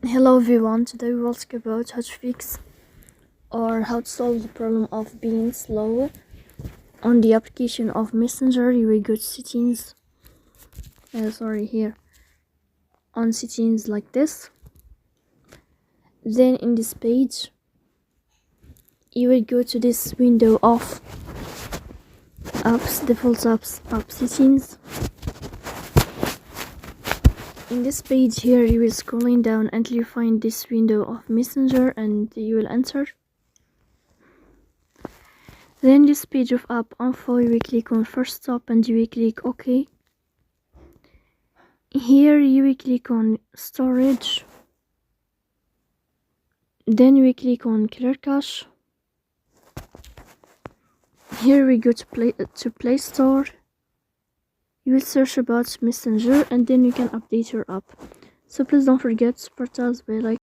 Hello everyone, today we will talk about how to fix or how to solve the problem of being slow on the application of Messenger. You will go to settings, here on settings like this. Then in this page you will go to this window of apps, default apps, app settings. In this page here you will scrolling down until you find this window of Messenger and you will enter. Then this page of app info, you will click on first stop and you will click OK. Here you will click on storage. Then we click on clear cache. Here we go to Play Store. You will search about Messenger and then you can update your app. So please don't forget to support us by like